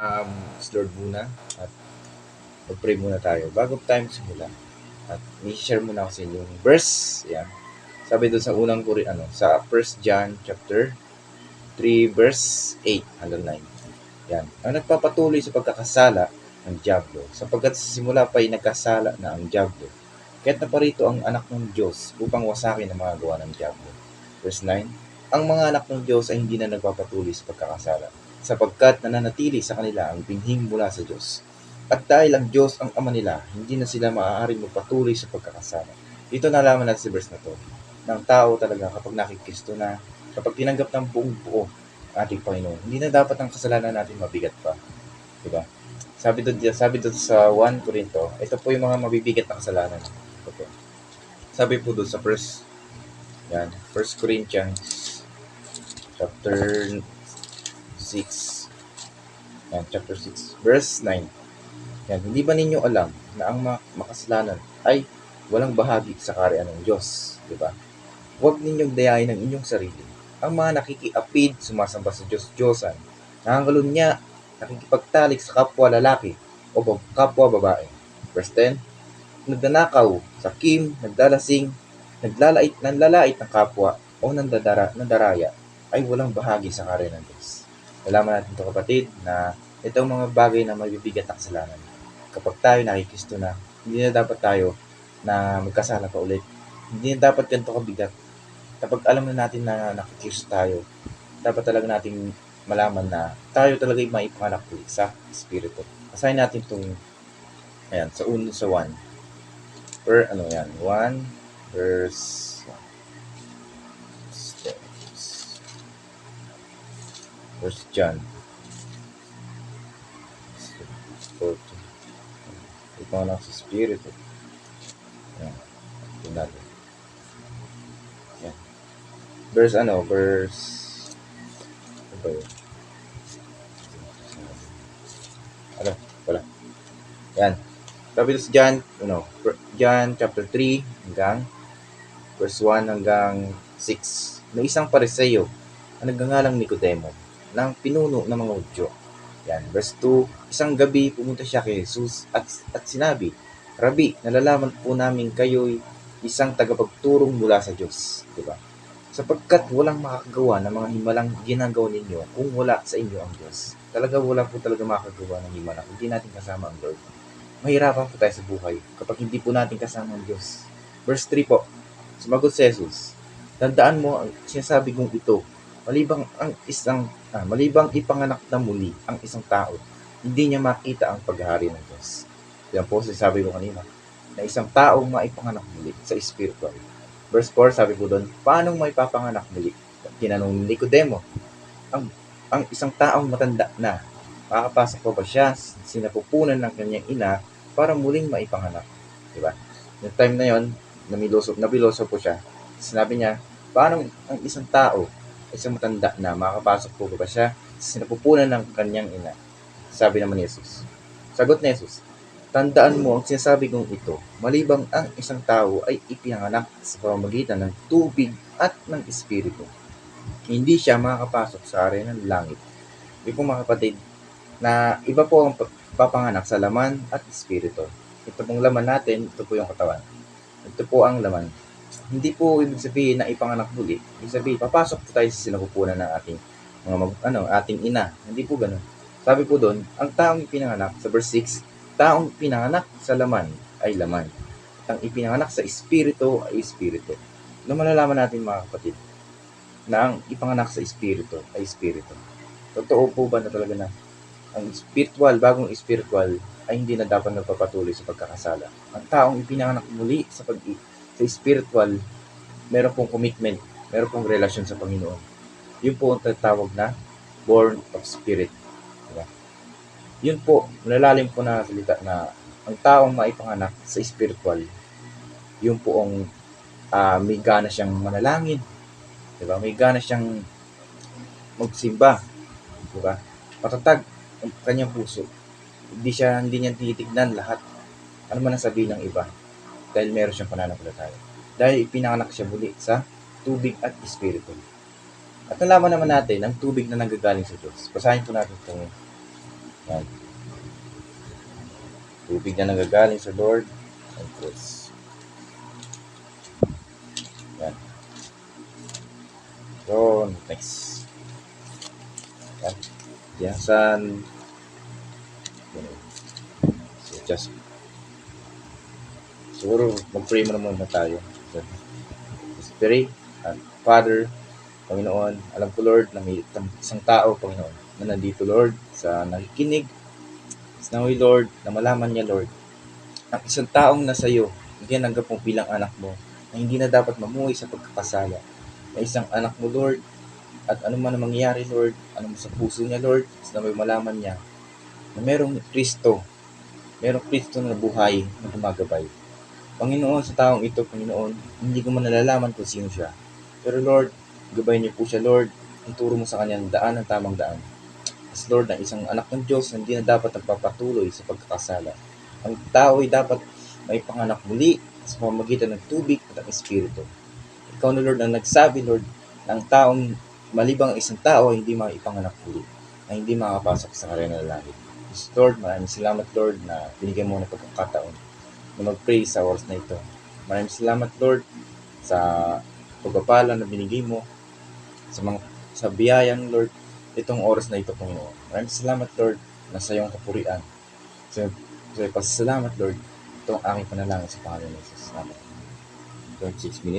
Lord muna at mag-pray muna tayo bago tayo simula. At i-share muna ako sa inyo yung verse. Yan. Sabi doon sa unang sa 1 John chapter 3 verse 8 hanggang 9. Yan. Ang nagpapatuloy sa pagkakasala ng Diablo, sapagkat sa simula pa ay nagkasala na ang Diablo. Kaya't naparito ang anak ng Diyos upang wasakin ang mga gawa ng Diablo. Verse 9. Ang mga anak ng Diyos ay hindi na nagpapatuloy sa pagkakasala, sapagkat nananatili sa kanila ang binhing mula sa Diyos. At dahil ang Diyos ang ama nila, hindi na sila maaaring magpatuloy sa pagkakasala. Dito nalaman natin sa verse na to, ng tao talaga kapag nakikristo na, kapag tinanggap ng buong buo ating Panginoon, hindi na dapat ang kasalanan natin mabigat pa. Diba? Sabi doon sa 1 Corinto, ito po yung mga mabibigat na kasalanan. Ito. Sabi po doon sa first 1 Corinthians chapter 6. Yan, chapter 6, verse 9. Yan, hindi ba ninyo alam na ang makasalanan ay walang bahagi sa kaharian ng Diyos? Diba? Huwag ninyong dayain ang inyong sarili. Ang mga nakikiapid, sumasamba sa Diyos-Diyosan, nangangalunya, nakikipagtalik sa kapwa lalaki o kapwa babae. Verse 10, nagnanakaw, sakim, nagdalasing, nanlalait ng kapwa o nandaraya ay walang bahagi sa kaharian ng Diyos. Nalaman natin ito kapatid na itong mga bagay na mabibigat na kasalanan. Kapag tayo nakikristo na, hindi na dapat tayo na magkasala pa ulit. Hindi na dapat ganito kabigat. Kapag alam na natin na nakikristo tayo, dapat talaga natin malaman na tayo talaga yung maipanganak ulit sa Espiritu. Asahin natin itong, sa 1 verse 1 John 14. Ipanganak sa Espiritu. Yan. Tingnan natin. Yan. Verse ano ba yun? Wala. Yan. Sabi sa John chapter 3 hanggang verse 1 hanggang 6. May isang Pariseo na nagngangalang Nicodemo ng pinuno ng mga Hudyo. Yan, verse 2. Isang gabi pumunta siya kay Jesus at sinabi, Rabi, nalalaman po namin kayo'y isang tagapagturong mula sa Diyos. Diba? Sapagkat walang makakagawa ng mga himalang ginagawa ninyo kung wala sa inyo ang Diyos. Talaga wala po talaga makakagawa ng himala kung hindi natin kasama ang Lord. Mahirapan po tayo sa buhay kapag hindi po natin kasama ang Diyos. Verse 3 po, sumagot si Jesus, tandaan mo ang sinasabi kong ito, malibang ipanganak na muli ang isang tao, hindi niya makita ang paghahari ng Diyos. Yan po sinasabi ko kanina, na isang taong maipanganak muli sa spiritual. Verse 4, sabi ko doon, paano maipapanganak muli? Tinanong ni Nicodemo, ang isang taong matanda na, makakapasok pa ba siya sinapupunan ng kanyang ina para muling maipanganak? Diba? Yung time na yon, nabiloso po siya. Sinabi niya, paano ang isang tao, isang matanda na, makakapasok po ba siya sinapupunan ng kanyang ina? Sabi naman ni Jesus. Sagot ni Jesus, tandaan mo ang sinasabi kong ito, malibang ang isang tao ay ipinanganak sa pamamagitan ng tubig at ng Espiritu. Hindi siya makakapasok sa area ng langit. Hindi po mga kapatid, na iba po ang papanganak sa laman at Espiritu. Ito pong laman natin, ito po yung katawan. Ito po ang laman. Hindi po ibig sabihin na ipanganak muli. Ibig sabihin, papasok po tayo sa sinapupunan ng ating ating ina. Hindi po ganoon. Sabi po doon, ang taong ipinanganak sa verse 6, taong ipinanganak sa laman ay laman. At ang ipinanganak sa Espiritu ay Espiritu. Na malalaman natin mga kapatid, na ang ipanganak sa Espiritu ay Espiritu. Totoo po ba na talaga na ang spiritual, bagong spiritual, ay hindi na dapat nagpapatuloy sa pagkakasala? Ang taong ipinanganak muli sa spiritual, meron pong commitment, meron pong relasyon sa Panginoon. Yun po ang tatawag na born of spirit. Diba? Yun po, malalalim po na salita na ang taong maipanganak sa spiritual, yun po ang may gana siyang manalangin. Diba? May gana siyang magsimba. Diba? Matatag ang kanyang puso. Hindi niya tinitignan lahat. Ano man ang sabihin ng iba. Dahil meron siyang pananampalataya. Dahil ipinanganak siya muli sa tubig at Espiritu. At nalaman naman natin ang tubig na nanggagaling sa Diyos. Basahin po natin itong Yan. Tubig na nanggagaling sa Lord and cross. Yan. So, next. Yan. Diyasan. So, just siguro mag-pray muna tayo. So, just pray. Father, Panginoon, alam ko Lord na may isang tao, Panginoon, na nandito Lord sa nakikinig. Nawi Lord, na malaman niya Lord, ang isang taong nasa iyo, hindi nanggap mo bilang anak mo, na hindi na dapat mamuhay sa pagkakasala. Na isang anak mo Lord, at ano man ang mangyayari Lord, ano sa puso niya Lord, na may malaman niya, na merong Kristo na buhay na gumagabay. Panginoon, sa taong ito, Panginoon, hindi ko man nalalaman kung sino siya. Pero Lord, gabayin niyo po siya, Lord. Ituro mo sa kanya ang daan, ang tamang daan. As Lord, na isang anak ng Diyos na hindi na dapat nagpapatuloy sa pagkakasala. Ang tao ay dapat maipanganak muli sa pamamagitan ng tubig at ang Espiritu. Ikaw na Lord ang nagsabi, Lord, na ang taong malibang ang isang tao ay hindi maipanganak muli, na hindi makapasok sa karena ng langit. Lord, maraming salamat Lord na binigyan mo ng pagkakataon na mag-pray sa oras na ito. Maraming salamat Lord sa pagpapala na binigay mo sa biyayang Lord itong oras na ito Panginoon. Maraming salamat Lord na sa iyong kapurian. Sa pasasalamat Lord, ito ang aking panalangin sa Panginoon Jesus. Salamat. 6 minutes.